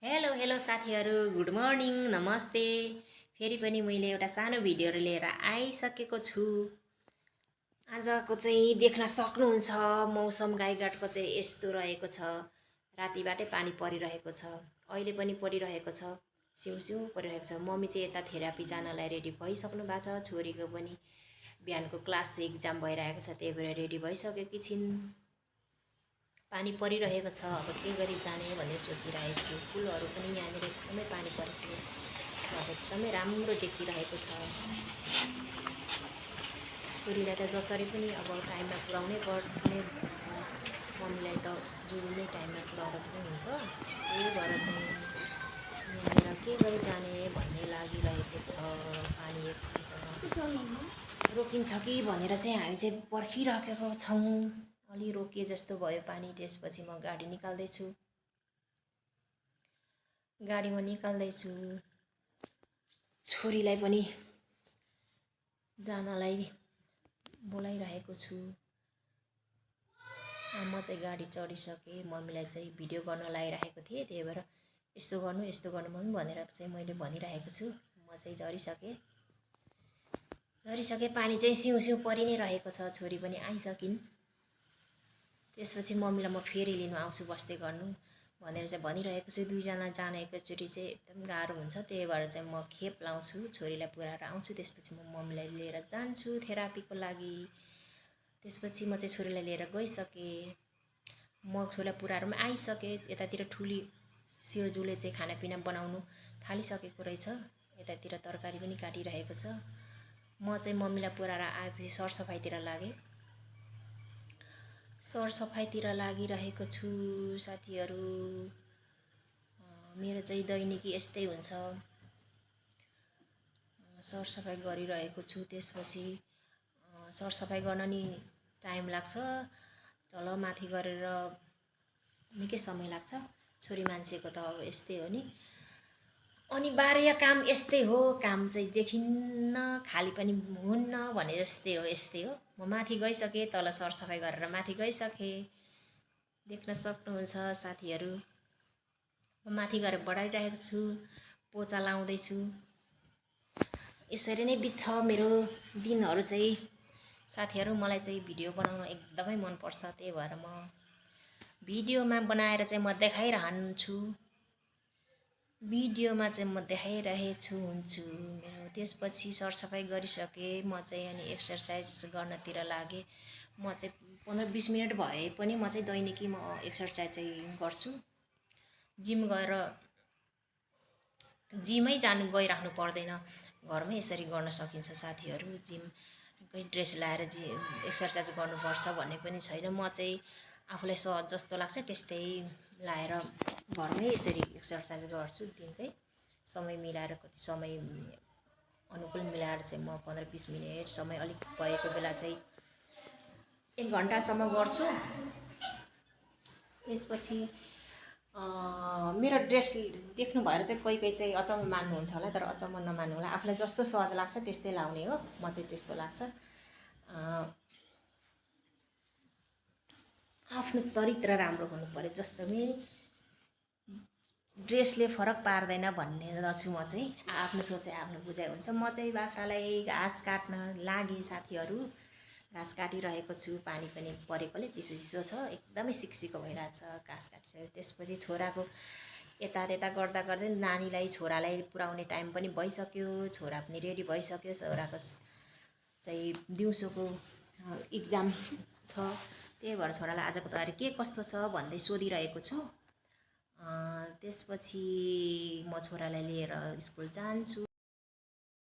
Hello hello साथीहरू, good morning, नमस्ते। फेरि पनि मैले एउटा सानो भिडियोहरू लिएर आइसकेको छु। आजको चाहिँ देख्न सक्नुहुन्छ मौसम गाईघाटको चाहिँ यस्तो रहेको छ। रातिबाटै पानी परिरहेको छ, अहिले पनि परिरहेको छ, सिउँ सिउँ परिरहेको छ। मम्मी चाहिँ यता थेरापी जानलाई रेडी भइसक्नु भएको छ। छोरीको पनि बिहानको क्लास चाहिँ इक्जाम भइरहेको छ, त्यही भएर रेडी भइसकेकी छिन्। पानी परिरहेको छ, अब के गरी जाने भनेर सोचिरहेको छु। फुलहरू पनि यहाँनिर एकदमै पानी परेको अब एकदमै राम्रो देखिरहेको छ। छोरीलाई त जसरी पनि अब टाइममा पुर्याउनै पर्ने छ। मम्मीलाई त जुनै टाइममा पुर्याउँदा पनि हुन्छ। त्यही भएर चाहिँ यहाँनिर के गरी जाने भन्ने लागिरहेको छ। पानी एकछिनसम्म रोकिन्छ कि भनेर चाहिँ हामी चाहिँ पर्खिराखेको छौँ। अलि रोकिए जस्तो भयो पानी, त्यसपछि म गाडी निकाल्दैछु। गाडीमा निकाल्दैछु, छोरीलाई पनि जानलाई बोलाइरहेको छु। म चाहिँ गाडी चढिसकेँ। मम्मीलाई चाहिँ भिडियो गर्न लागिरहेको थिएँ, त्यही भएर यस्तो गर्नु मम्मी भनेर चाहिँ मैले भनिरहेको छु। म चाहिँ झरिसकेँ। पानी चाहिँ सिउँ सिउँ परि नै रहेको छ। छोरी पनि आइसकिन्। त्यसपछि मम्मीलाई म फेरि लिनु आउँछु बस्दै गर्नु भनेर चाहिँ भनिरहेको छु। दुईजना जान एकैचोटि चाहिँ एकदम गाह्रो हुन्छ, त्यही भएर चाहिँ म खेप लाउँछु, छोरीलाई पुऱ्याएर आउँछु। त्यसपछि म मम्मीलाई लिएर जान्छु थेरापीको लागि। त्यसपछि म चाहिँ छोरीलाई लिएर गइसकेँ। म छोरीलाई पुऱ्याएर पनि आइसकेँ। यतातिर ठुली सिर्जुले चाहिँ खानापिना बनाउनु थालिसकेको रहेछ। यतातिर तरकारी पनि काटिरहेको छ। म चाहिँ मम्मीलाई पुऱ्याएर आएपछि सरसफाइतिर लागेँ। सरसफाइतिर लागिरहेको छु साथीहरू। मेरो चाहिँ दैनिकी यस्तै हुन्छ। सरसफाइ गरिरहेको छु। त्यसपछि सरसफाइ गर्न नि टाइम लाग्छ। तल माथि गरेर निकै समय लाग्छ। छोरी मान्छेको त अब यस्तै हो नि, अनिवार्य काम यस्तै हो। काम चाहिँ देखिन्न, खाली पनि हुन्न भने जस्तै हो, यस्तै हो। म माथि गइसकेँ, तल सरसफाइ गरेर माथि गइसकेँ। देख्न सक्नुहुन्छ साथीहरू। म माथि गएर बढाइरहेको छु, पोचा लाउँदैछु। यसरी नै बित्छ मेरो दिनहरू चाहिँ साथीहरू। मलाई चाहिँ भिडियो बनाउन एकदमै मनपर्छ, त्यही भएर म भिडियोमा बनाएर चाहिँ म देखाइरहन्छु। भिडियोमा चाहिँ म देखाइरहेछु हुन्छु मेरो। त्यसपछि सरसफाइ गरिसकेँ म चाहिँ अनि एक्सर्साइज गर्नतिर लागेँ। म चाहिँ 15-20 मिनट भए पनि म चाहिँ दैनिकी म एक्सर्साइज चाहिँ गर्छु। जिमै गइराख्नु पर्दैन, घरमै यसरी गर्न सकिन्छ साथीहरू। जिमकै ड्रेस लाएर एक्सर्साइज गर्नुपर्छ भन्ने पनि छैन। म चाहिँ आफूलाई सहज जस्तो लाग्छ त्यस्तै लाएर घरमै यसरी एक्सर्साइज गर्छु। दिनकै समय मिलाएर, कति समय अनुकूल मिलाएर चाहिँ म 15-20 मिनट समय अलिक भएको बेला चाहिँ 1 घन्टासम्म गर्छु। त्यसपछि मेरो ड्रेस देख्नु भएर चाहिँ कोही कोही चाहिँ अचम्म मान्नुहुन्छ होला, तर अचम्म नमान्नु होला। आफूलाई जस्तो सहज लाग्छ त्यस्तै लाउने हो। म चाहिँ त्यस्तो लाग्छ। आफ्नो चरित्र राम्रो हुनु पर्यो, जस्तोमै ड्रेसले फरक पार्दैन भन्ने छु म चाहिँ। आफ्नो सोचाइ आफ्नो बुझाइ हुन्छ। म चाहिँ बाख्रालाई घाँस काट्न लागेँ साथीहरू। घाँस काटिरहेको छु। पानी पनि परेकोले चिसो चिसो छ, एकदमै सिकसिको भइरहेछ। घाँस काटिसकेँ। त्यसपछि छोराको यता त्यता गर्दा गर्दै नानीलाई छोरालाई पुर्याउने टाइम पनि भइसक्यो। छोरा पनि रेडी भइसक्यो। छोराको चाहिँ दिउँसोको इक्जाम छ, त्यही भएर छोरालाई आजको तयारी के कस्तो छ भन्दै सोधिरहेको छु। त्यसपछि म छोरालाई लिएर स्कुल जान्छु।